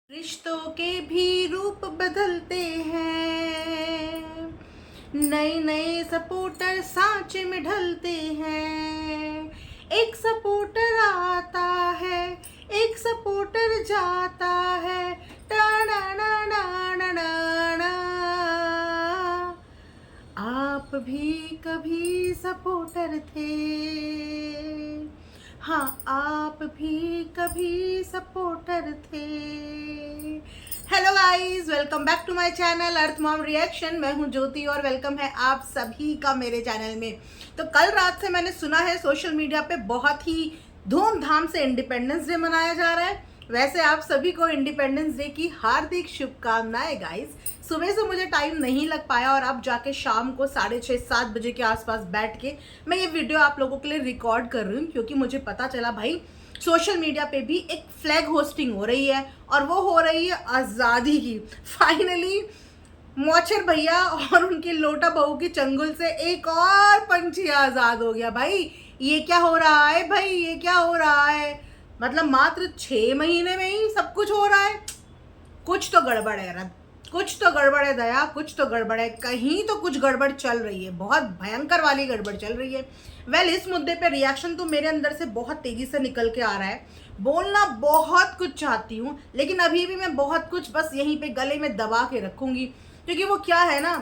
रिश्तों के भी रूप बदलते हैं, नए नए सपोर्टर सांचे में ढलते हैं। एक सपोर्टर आता है, एक सपोर्टर जाता है। टाना ना ना ना ना ना। आप भी कभी सपोर्टर थे, हाँ आप भी कभी सपोर्टर थे। Hello guys, welcome back to my channel अर्थ मॉम रिएक्शन। मैं हूं ज्योति और वेलकम है आप सभी का मेरे चैनल में। तो कल रात से मैंने सुना है सोशल मीडिया पे बहुत ही धूमधाम से इंडिपेंडेंस डे मनाया जा रहा है। वैसे आप सभी को इंडिपेंडेंस डे की हार्दिक शुभकामनाएं गाइस। सुबह से मुझे टाइम नहीं लग पाया और अब जाके शाम को 6:30-7 बजे के आसपास बैठ के मैं ये वीडियो आप लोगों के लिए रिकॉर्ड कर रही हूँ, क्योंकि मुझे पता चला भाई सोशल मीडिया पे भी एक फ्लैग होस्टिंग हो रही है और वो हो रही है आज़ादी की। फाइनली मौचर भैया और उनकी लोटा बहू की चंगुल से एक और पंछी आज़ाद हो गया। भाई ये क्या हो रहा है, भाई ये क्या हो रहा है? मतलब मात्र 6 महीने में ही सब कुछ हो रहा है। कुछ तो गड़बड़ है रब, कुछ तो गड़बड़ है दया, कुछ तो गड़बड़ है। कहीं तो कुछ गड़बड़ चल रही है, बहुत भयंकर वाली गड़बड़ चल रही है। इस मुद्दे पे रिएक्शन तो मेरे अंदर से बहुत तेजी से निकल के आ रहा है। बोलना बहुत कुछ चाहती हूँ, लेकिन अभी भी मैं बहुत कुछ बस यहीं पे गले में दबा के रखूंगी, क्योंकि वो क्या है ना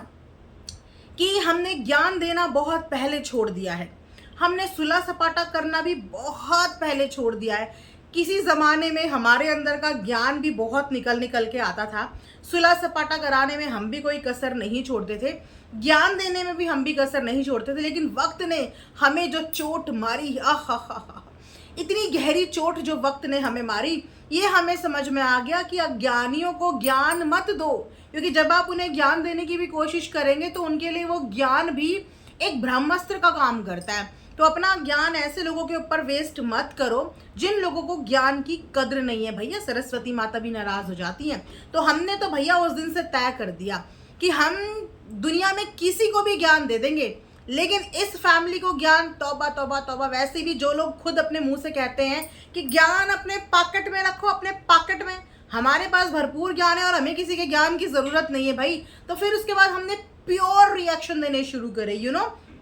कि हमने ज्ञान देना बहुत पहले छोड़ दिया है। हमने सुलह सपाटा करना भी बहुत पहले छोड़ दिया है। किसी ज़माने में हमारे अंदर का ज्ञान भी बहुत निकल निकल के आता था। सुलह सपाटा कराने में हम भी कोई कसर नहीं छोड़ते थे, ज्ञान देने में भी हम भी कसर नहीं छोड़ते थे। लेकिन वक्त ने हमें जो चोट मारी, इतनी गहरी चोट जो वक्त ने हमें मारी, ये हमें समझ में आ गया कि अज्ञानियों को ज्ञान मत दो, क्योंकि जब आप उन्हें ज्ञान देने की भी कोशिश करेंगे तो उनके लिए वो ज्ञान भी एक ब्रह्मास्त्र का काम करता है। तो अपना ज्ञान ऐसे लोगों के ऊपर वेस्ट मत करो जिन लोगों को ज्ञान की कद्र नहीं है। भैया सरस्वती माता भी नाराज हो जाती हैं। तो हमने तो भैया उस दिन से तय कर दिया कि हम दुनिया में किसी को भी ज्ञान दे देंगे, लेकिन इस फैमिली को ज्ञान तौबा तौबा तौबा। वैसे भी जो लोग खुद अपने मुंह से कहते हैं कि ज्ञान अपने पॉकेट में रखो, अपने पॉकेट में, हमारे पास भरपूर ज्ञान है और हमें किसी के ज्ञान की जरूरत नहीं है भाई। तो फिर उसके बाद हमने प्योर रिएक्शन देने शुरू करे,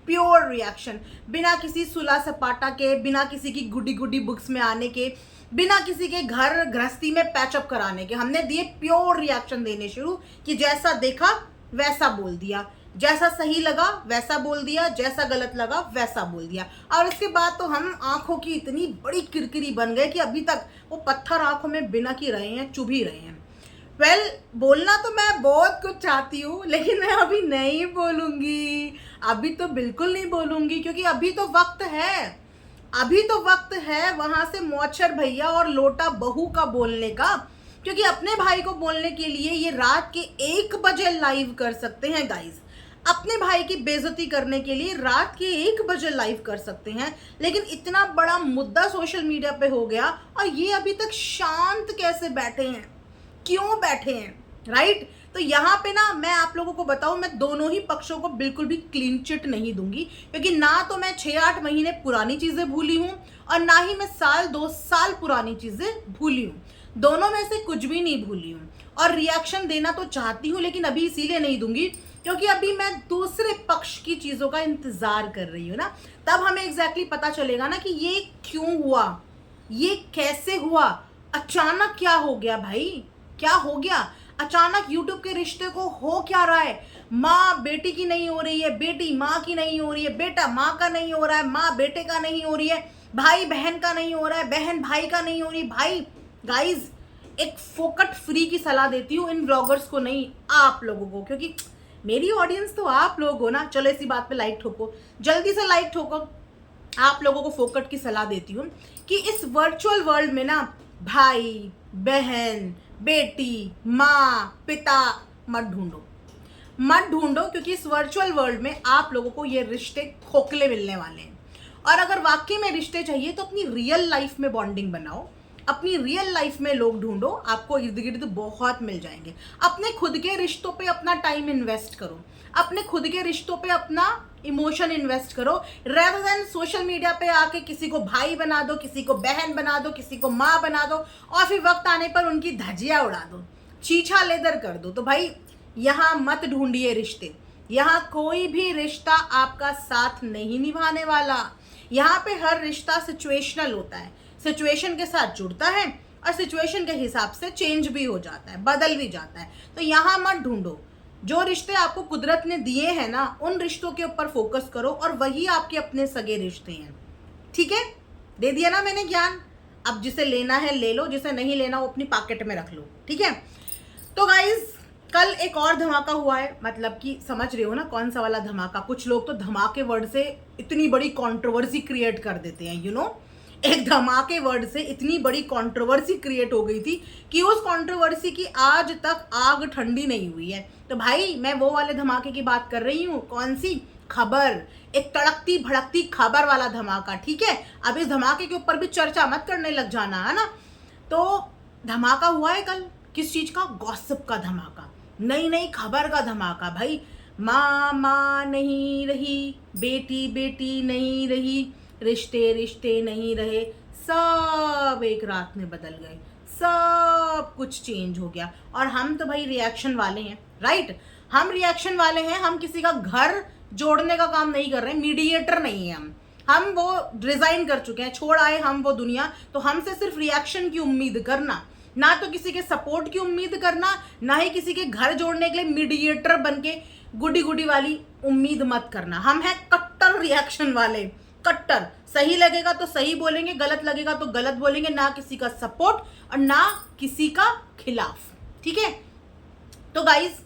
प्योर रिएक्शन, बिना किसी सुलह सपाटा के, बिना किसी की गुडी गुडी बुक्स में आने के, बिना किसी के घर गृहस्थी में पैचअप कराने के, हमने दिए प्योर रिएक्शन देने शुरू कि जैसा देखा वैसा बोल दिया, जैसा सही लगा वैसा बोल दिया, जैसा गलत लगा वैसा बोल दिया। और उसके बाद तो हम आंखों की इतनी बड़ी किरकिरी बन गए कि अभी तक वो पत्थर आंखों में बिना की रहे हैं, चुभ ही रहे हैं। बोलना तो मैं बहुत कुछ चाहती हूँ, लेकिन मैं अभी नहीं बोलूँगी, अभी तो बिल्कुल नहीं बोलूँगी, क्योंकि अभी तो वक्त है, अभी तो वक्त है वहाँ से मौचर भैया और लोटा बहू का बोलने का। क्योंकि अपने भाई को बोलने के लिए ये रात के 1 बजे लाइव कर सकते हैं गाइज। अपने भाई की बेइज्जती करने के लिए रात के 1 बजे लाइव कर सकते हैं, लेकिन इतना बड़ा मुद्दा सोशल मीडिया पे हो गया और ये अभी तक शांत कैसे बैठे हैं, क्यों बैठे हैं, राइट? तो यहाँ पे ना मैं आप लोगों को बताऊं, मैं दोनों ही पक्षों को बिल्कुल भी क्लीन चिट नहीं दूंगी, क्योंकि ना तो मैं 6-8 महीने पुरानी चीजें भूली हूँ और ना ही मैं 1-2 साल पुरानी चीजें भूली हूँ। दोनों में से कुछ भी नहीं भूली हूँ और रिएक्शन देना तो चाहती हूँ, लेकिन अभी इसीलिए नहीं दूंगी क्योंकि अभी मैं दूसरे पक्ष की चीजों का इंतजार कर रही हूँ ना। तब हमें एग्जैक्टली पता चलेगा ना कि ये क्यों हुआ, ये कैसे हुआ, अचानक क्या हो गया भाई, क्या हो गया अचानक? यूट्यूब के रिश्ते को हो क्या रहा है? माँ बेटी की नहीं हो रही है, बेटी माँ की नहीं हो रही है, बेटा माँ का नहीं हो रहा है, माँ बेटे का नहीं हो रही है, भाई बहन का नहीं हो रहा है, बहन भाई का नहीं हो रही। भाई गाइज, एक फोकट फ्री की सलाह देती हूँ इन ब्लॉगर्स को, नहीं आप लोगों को, क्योंकि मेरी ऑडियंस तो आप लोग हो ना। चलो इसी बात पे लाइक ठोको, जल्दी से लाइक ठोको। आप लोगों को फोकट की सलाह देती हूँ कि इस वर्चुअल वर्ल्ड में ना भाई बहन बेटी माँ पिता मत ढूंढो, मत ढूंढो, क्योंकि इस वर्चुअल वर्ल्ड में आप लोगों को ये रिश्ते खोखले मिलने वाले हैं। और अगर वाकई में रिश्ते चाहिए तो अपनी रियल लाइफ में बॉन्डिंग बनाओ, अपनी रियल लाइफ में लोग ढूंढो, आपको इर्द गिर्द बहुत मिल जाएंगे। अपने खुद के रिश्तों पे अपना टाइम इन्वेस्ट करो, अपने खुद के रिश्तों पे अपना इमोशन इन्वेस्ट करो, रेदर देन सोशल मीडिया पे आके किसी को भाई बना दो, किसी को बहन बना दो, किसी को माँ बना दो और फिर वक्त आने पर उनकी धज्जियां उड़ा दो, चीछा लेदर कर दो। तो भाई यहाँ मत ढूंढिए रिश्ते, यहाँ कोई भी रिश्ता आपका साथ नहीं निभाने वाला। यहाँ पे हर रिश्ता सिचुएशनल होता है, सिचुएशन के साथ जुड़ता है और सिचुएशन के हिसाब से चेंज भी हो जाता है, बदल भी जाता है। तो यहाँ मत ढूंढो, जो रिश्ते आपको कुदरत ने दिए हैं ना, उन रिश्तों के ऊपर फोकस करो और वही आपके अपने सगे रिश्ते हैं। ठीक है, दे दिया ना मैंने ज्ञान। अब जिसे लेना है ले लो, जिसे नहीं लेना वो अपनी पॉकेट में रख लो। ठीक है, तो गाइज कल एक और धमाका हुआ है, मतलब कि समझ रहे हो ना कौन सा वाला धमाका। कुछ लोग तो धमाके वर्ड से इतनी बड़ी कंट्रोवर्सी क्रिएट कर देते हैं, यू नो। एक धमाके वर्ड से इतनी बड़ी कंट्रोवर्सी क्रिएट हो गई थी कि उस कंट्रोवर्सी की आज तक आग ठंडी नहीं हुई है। तो भाई मैं वो वाले धमाके की बात कर रही हूँ। कौन सी खबर? एक तड़कती भड़कती खबर वाला धमाका। ठीक है, अब इस धमाके के ऊपर भी चर्चा मत करने लग जाना, है ना। तो धमाका हुआ है कल, किस चीज का? गॉसिप का धमाका, नई नई खबर का धमाका। भाई माँ माँ नहीं रही, बेटी बेटी नहीं रही, रिश्ते रिश्ते नहीं रहे, सब एक रात में बदल गए, सब कुछ चेंज हो गया। और हम तो भाई रिएक्शन वाले हैं, राइट। हम रिएक्शन वाले हैं, हम किसी का घर जोड़ने का काम नहीं कर रहे हैं, मीडिएटर नहीं है हम वो रिजाइन कर चुके हैं, छोड़ आए हम वो दुनिया। तो हमसे सिर्फ रिएक्शन की उम्मीद करना, ना तो किसी के सपोर्ट की उम्मीद करना, ना ही किसी के घर जोड़ने के लिए मीडिएटर बन के गुडी गुडी वाली उम्मीद मत करना। हम हैं कट्टर रिएक्शन वाले, कट्टर। सही लगेगा तो सही बोलेंगे, गलत लगेगा तो गलत बोलेंगे, ना किसी का सपोर्ट और ना किसी का खिलाफ। ठीक है, तो गाइज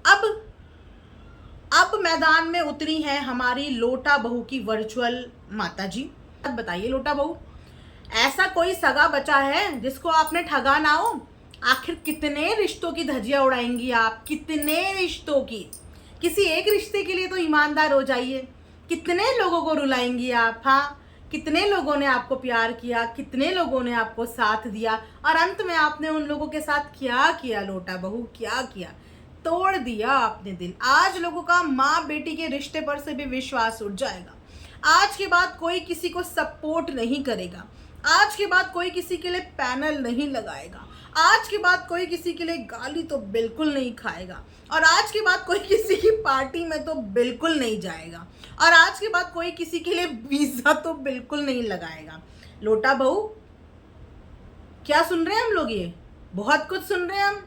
अब मैदान में उतरी हैं हमारी लोटा बहू की वर्चुअल माता जी। अब बताइए लोटा बहू, ऐसा कोई सगा बचा है जिसको आपने ठगा ना हो? आखिर कितने रिश्तों की धज्जियां उड़ाएंगी आप, कितने रिश्तों की? किसी एक रिश्ते के लिए तो ईमानदार हो जाइए। कितने लोगों को रुलाएंगी आप? हाँ, कितने लोगों ने आपको प्यार किया, कितने लोगों ने आपको साथ दिया और अंत में आपने उन लोगों के साथ क्या किया लोटा बहू, क्या किया? तोड़ दिया आपने दिल। आज लोगों का माँ बेटी के रिश्ते पर से भी विश्वास उठ जाएगा। आज के बाद कोई किसी को सपोर्ट नहीं करेगा, आज के बाद कोई किसी के लिए पैनल नहीं लगाएगा, आज के बाद कोई किसी के लिए गाली तो बिल्कुल नहीं खाएगा, और आज के बाद कोई किसी की पार्टी में तो बिल्कुल नहीं जाएगा, और आज के बाद कोई किसी के लिए वीजा तो बिल्कुल नहीं लगाएगा। लोटा बहू, क्या सुन रहे हैं हम लोग? ये बहुत कुछ सुन रहे हैं हम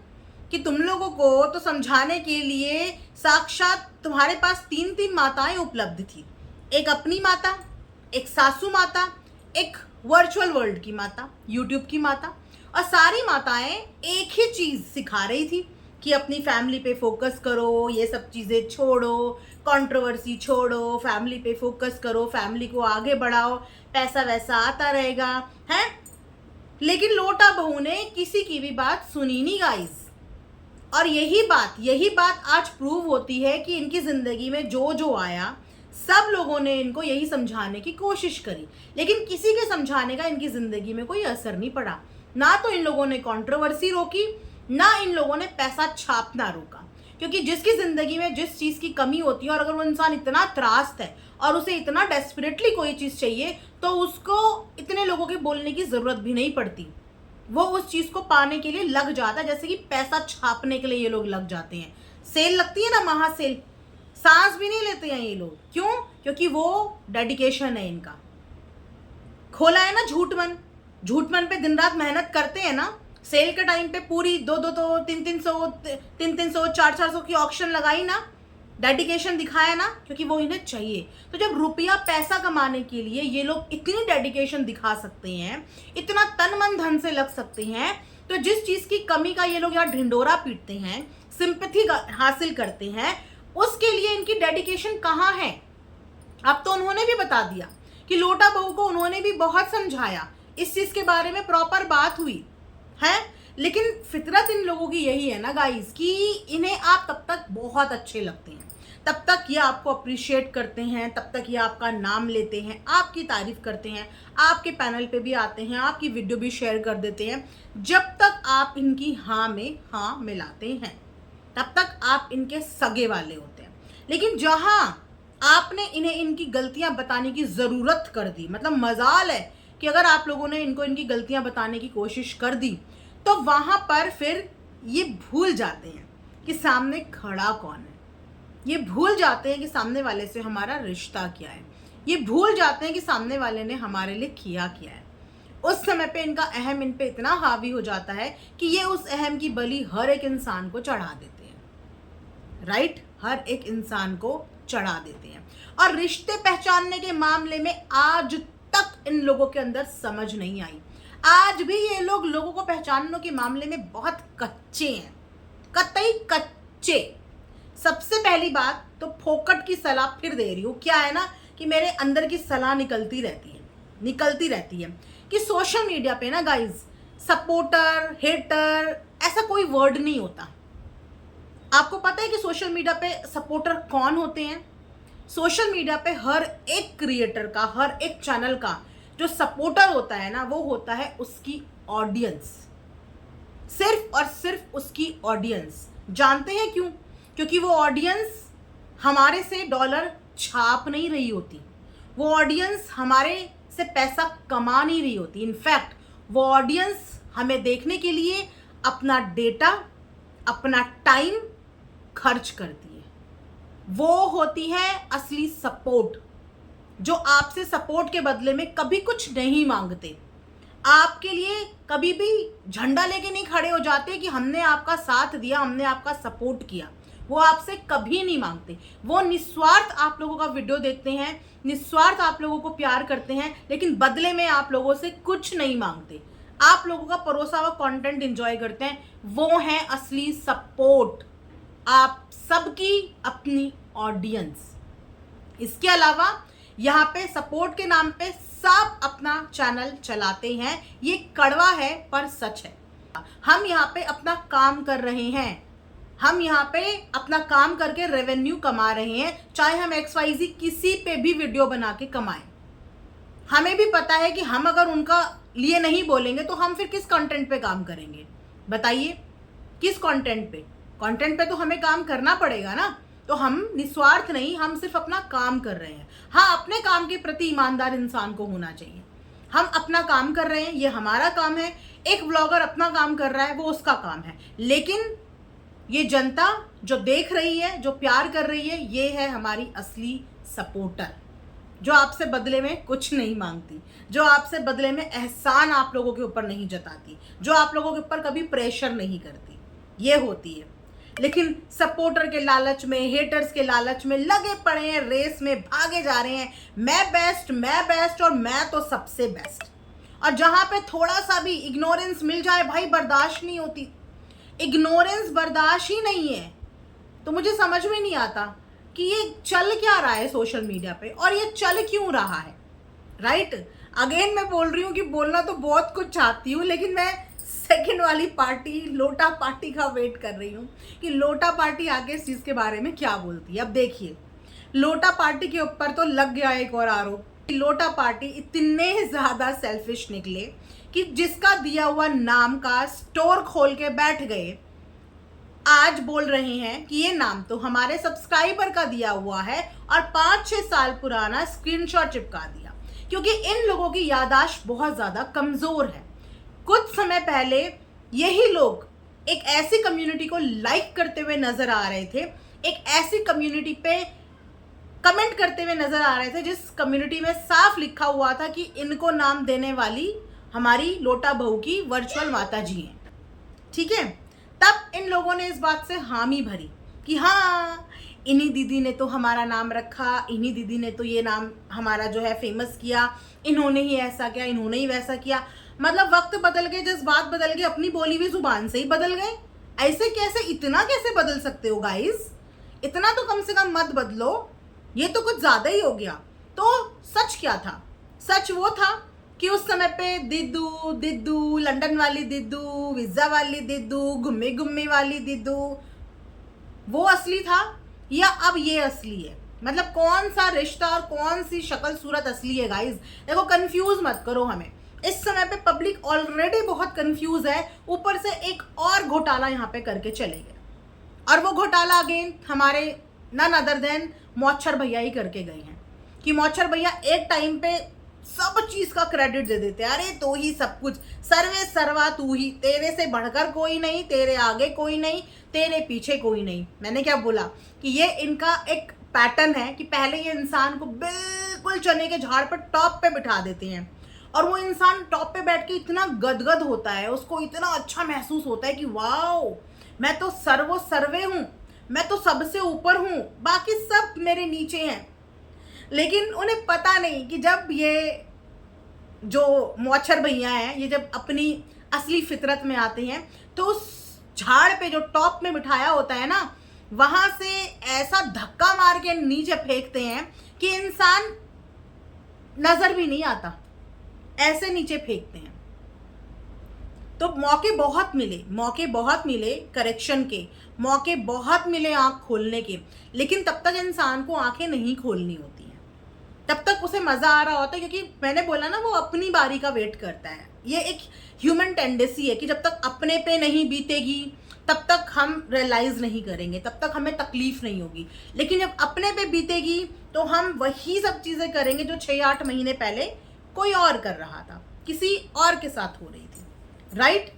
कि तुम लोगों को तो समझाने के लिए साक्षात तुम्हारे पास 3 माताएं उपलब्ध थी। एक अपनी माता, एक सासू माता, एक वर्चुअल वर्ल्ड की माता, यूट्यूब की माता। और सारी माताएं एक ही चीज़ सिखा रही थी कि अपनी फैमिली पे फोकस करो, ये सब चीज़ें छोड़ो, कंट्रोवर्सी छोड़ो, फैमिली पे फोकस करो, फैमिली को आगे बढ़ाओ, पैसा वैसा आता रहेगा, है। लेकिन लोटा बहू ने किसी की भी बात सुनी नहीं गाइस। और यही बात आज प्रूव होती है कि इनकी ज़िंदगी में जो जो आया, सब लोगों ने इनको यही समझाने की कोशिश करी, लेकिन किसी के समझाने का इनकी ज़िंदगी में कोई असर नहीं पड़ा। ना तो इन लोगों ने कंट्रोवर्सी रोकी, ना इन लोगों ने पैसा छापना रोका। क्योंकि जिसकी ज़िंदगी में जिस चीज़ की कमी होती है और अगर वो इंसान इतना त्रास्त है और उसे इतना डेस्परेटली कोई चीज़ चाहिए, तो उसको इतने लोगों के बोलने की ज़रूरत भी नहीं पड़ती। वो उस चीज़ को पाने के लिए लग जाता है, जैसे कि पैसा छापने के लिए ये लोग लग जाते हैं। सेल लगती है ना, महासेल, सांस भी नहीं लेते हैं ये लोग। क्यों? क्योंकि वो डेडिकेशन है इनका। खोला है ना झूठ मन पे दिन रात मेहनत करते हैं ना। सेल के टाइम पे पूरी 200 300 400 की ऑक्शन लगाई ना, डेडिकेशन दिखाया ना, क्योंकि वो इन्हें चाहिए। तो जब रुपया पैसा कमाने के लिए ये लोग इतनी डेडिकेशन दिखा सकते हैं, इतना तन मन धन से लग सकते हैं, तो जिस चीज़ की कमी का ये लोग यहाँ ढिंडोरा पीटते हैं, सिंपैथी हासिल करते हैं, उसके लिए इनकी डेडिकेशन कहाँ है? अब तो उन्होंने भी बता दिया कि लोटा बहू को उन्होंने भी बहुत समझाया, इस चीज़ के बारे में प्रॉपर बात हुई है। लेकिन फितरत इन लोगों की यही है ना गाइस कि इन्हें आप तब तक बहुत अच्छे लगते हैं तब तक ये आपको अप्रिशिएट करते हैं, तब तक ये आपका नाम लेते हैं, आपकी तारीफ करते हैं, आपके पैनल पे भी आते हैं, आपकी वीडियो भी शेयर कर देते हैं, जब तक आप इनकी हाँ में हाँ मिलाते हैं तब तक आप इनके सगे वाले होते हैं। लेकिन जहां आपने इन्हें इनकी गलतियां बताने की ज़रूरत कर दी, मतलब मजाल है कि अगर आप लोगों ने इनको इनकी गलतियां बताने की कोशिश कर दी तो वहां पर फिर ये भूल जाते हैं कि सामने खड़ा कौन है, ये भूल जाते हैं कि सामने वाले से हमारा रिश्ता क्या है, ये भूल जाते हैं कि सामने वाले ने हमारे लिए किया क्या है। उस समय पे इनका अहम इन पे इतना हावी हो जाता है कि ये उस अहम की बलि हर एक इंसान को चढ़ा देते हैं, राइट, हर एक इंसान को चढ़ा देते हैं। और रिश्ते पहचानने के मामले में आज तक इन लोगों के अंदर समझ नहीं आई। आज भी ये लोग लोगों को पहचानने के मामले में बहुत कच्चे हैं, कतई कच्चे। सबसे पहली बात तो फोकट की सलाह फिर दे रही हूँ, क्या है ना कि मेरे अंदर की सलाह निकलती रहती है कि सोशल मीडिया पे ना गाइज सपोर्टर हेटर ऐसा कोई वर्ड नहीं होता। आपको पता है कि सोशल मीडिया पे सपोर्टर कौन होते हैं? सोशल मीडिया पे हर एक क्रिएटर का, हर एक चैनल का जो सपोर्टर होता है ना, वो होता है उसकी ऑडियंस, सिर्फ और सिर्फ उसकी ऑडियंस। जानते हैं क्यों? क्योंकि वो ऑडियंस हमारे से डॉलर छाप नहीं रही होती, वो ऑडियंस हमारे से पैसा कमा नहीं रही होती। इनफैक्ट वो ऑडियंस हमें देखने के लिए अपना डेटा, अपना टाइम खर्च करती है। वो होती है असली सपोर्ट, जो आपसे सपोर्ट के बदले में कभी कुछ नहीं मांगते, आपके लिए कभी भी झंडा लेके नहीं खड़े हो जाते कि हमने आपका साथ दिया, हमने आपका सपोर्ट किया। वो आपसे कभी नहीं मांगते। वो निस्वार्थ आप लोगों का वीडियो देखते हैं, निस्वार्थ आप लोगों को प्यार करते हैं, लेकिन बदले में आप लोगों से कुछ नहीं मांगते। आप लोगों का परोसा हुआ कंटेंट एंजॉय करते हैं। वो है असली सपोर्ट, आप सबकी अपनी ऑडियंस। इसके अलावा यहाँ पे सपोर्ट के नाम पे सब अपना चैनल चलाते हैं। ये कड़वा है पर सच है। हम यहाँ पे अपना काम कर रहे हैं, हम यहाँ पे अपना काम करके रेवेन्यू कमा रहे हैं, चाहे हम XYZ किसी पे भी वीडियो बना के कमाएं। हमें भी पता है कि हम अगर उनका लिए नहीं बोलेंगे तो हम फिर किस कंटेंट पे काम करेंगे? बताइए, किस कंटेंट पे? कंटेंट पे तो हमें काम करना पड़ेगा ना। तो हम निस्वार्थ नहीं, हम सिर्फ अपना काम कर रहे हैं। हाँ, अपने काम के प्रति ईमानदार इंसान को होना चाहिए। हम अपना काम कर रहे हैं, ये हमारा काम है। एक ब्लॉगर अपना काम कर रहा है, वो उसका काम है। लेकिन ये जनता जो देख रही है, जो प्यार कर रही है, ये है हमारी असली सपोर्टर, जो आपसे बदले में कुछ नहीं मांगती, जो आपसे बदले में एहसान आप लोगों के ऊपर नहीं जताती, जो आप लोगों के ऊपर कभी प्रेशर नहीं करती, ये होती है। लेकिन सपोर्टर के लालच में, हेटर्स के लालच में लगे पड़े हैं, रेस में भागे जा रहे हैं, मैं बेस्ट और मैं तो सबसे बेस्ट। और जहां पे थोड़ा सा भी इग्नोरेंस मिल जाए भाई, बर्दाश्त नहीं होती। इग्नोरेंस बर्दाश्त ही नहीं है। तो मुझे समझ में नहीं आता कि ये चल क्या रहा है सोशल मीडिया पे, और ये चल क्यों रहा है, राइट। अगेन मैं बोल रही हूँ कि बोलना तो बहुत कुछ चाहती हूँ, लेकिन मैं सेकंड वाली पार्टी, लोटा पार्टी का वेट कर रही हूँ कि लोटा पार्टी आगे इस चीज़ के बारे में क्या बोलती है। अब देखिए, लोटा पार्टी के ऊपर तो लग गया एक और आरोप। लोटा पार्टी इतने ज़्यादा सेल्फिश निकले कि जिसका दिया हुआ नाम का स्टोर खोल के बैठ गए। आज बोल रहे हैं कि ये नाम तो हमारे सब्सक्राइबर का दिया हुआ है और 5-6 साल पुराना स्क्रीनशॉट चिपका दिया, क्योंकि इन लोगों की याददाश्त बहुत ज़्यादा कमज़ोर है। कुछ समय पहले यही लोग एक ऐसी कम्युनिटी को लाइक करते हुए नजर आ रहे थे, एक ऐसी कम्युनिटी पे कमेंट करते हुए नजर आ रहे थे जिस कम्युनिटी में साफ लिखा हुआ था कि इनको नाम देने वाली हमारी लोटा बहू की वर्चुअल माता जी हैं, ठीक है। तब इन लोगों ने इस बात से हामी भरी कि हाँ, इन्हीं दीदी ने तो हमारा नाम रखा, इन्हीं दीदी ने तो ये नाम हमारा जो है फेमस किया, इन्होंने ही ऐसा किया, इन्होंने ही वैसा किया। मतलब वक्त बदल गए, जज्बात बदल गए, अपनी बोली हुई जुबान से ही बदल गए। ऐसे कैसे, इतना कैसे बदल सकते हो गाइस? इतना तो कम से कम मत बदलो, ये तो कुछ ज़्यादा ही हो गया। तो सच क्या था? सच वो था कि उस समय पे दिद्दू दिद्दू, लंदन वाली दिद्दू, वीज़ा वाली दिद्दू, गुम्मी गुम्मी वाली दिद्दू, वो असली था, या अब ये असली है? मतलब कौन सा रिश्ता और कौन सी शक्ल सूरत असली है गाइज? देखो कंफ्यूज मत करो हमें। इस समय पे पब्लिक ऑलरेडी बहुत कंफ्यूज है, ऊपर से एक और घोटाला यहाँ पे करके चले गए। और वो घोटाला अगेन हमारे नन अदर देन मौछर भैया ही करके गए हैं कि मौछर भैया एक टाइम पे सब चीज का क्रेडिट दे देते हैं। अरे तो ही सब कुछ, सर्वे सर्वा तू ही, तेरे से बढ़कर कोई नहीं, तेरे आगे कोई नहीं, तेरे पीछे कोई नहीं। मैंने क्या बोला कि ये इनका एक पैटर्न है कि पहले ये इंसान को बिल्कुल चने के झाड़ पर टॉप पे बिठा देते हैं और वो इंसान टॉप पे बैठ के इतना गदगद होता है, उसको इतना अच्छा महसूस होता है कि वाओ मैं तो सर्वो सर्वे हूँ, मैं तो सबसे ऊपर हूँ, बाकी सब मेरे नीचे हैं। लेकिन उन्हें पता नहीं कि जब ये जो मौछर भैया हैं ये जब अपनी असली फितरत में आते हैं तो उस झाड़ पे जो टॉप में बिठाया होता है ना, वहां से ऐसा धक्का मार के नीचे फेंकते हैं कि इंसान नजर भी नहीं आता, ऐसे नीचे फेंकते हैं। तो मौके बहुत मिले करेक्शन के, मौके बहुत मिले आंख खोलने के, लेकिन तब तक इंसान को आंखें नहीं खोलनी होती हैं, तब तक उसे मजा आ रहा होता है, क्योंकि मैंने बोला ना वो अपनी बारी का वेट करता है। ये एक ह्यूमन टेंडेंसी है कि जब तक अपने पे नहीं बीतेगी तब तक हम रियलाइज नहीं करेंगे, तब तक हमें तकलीफ नहीं होगी। लेकिन जब अपने पे बीतेगी तो हम वही सब चीजें करेंगे जो 6-8 महीने पहले कोई और कर रहा था, किसी और के साथ हो रही थी, राइट?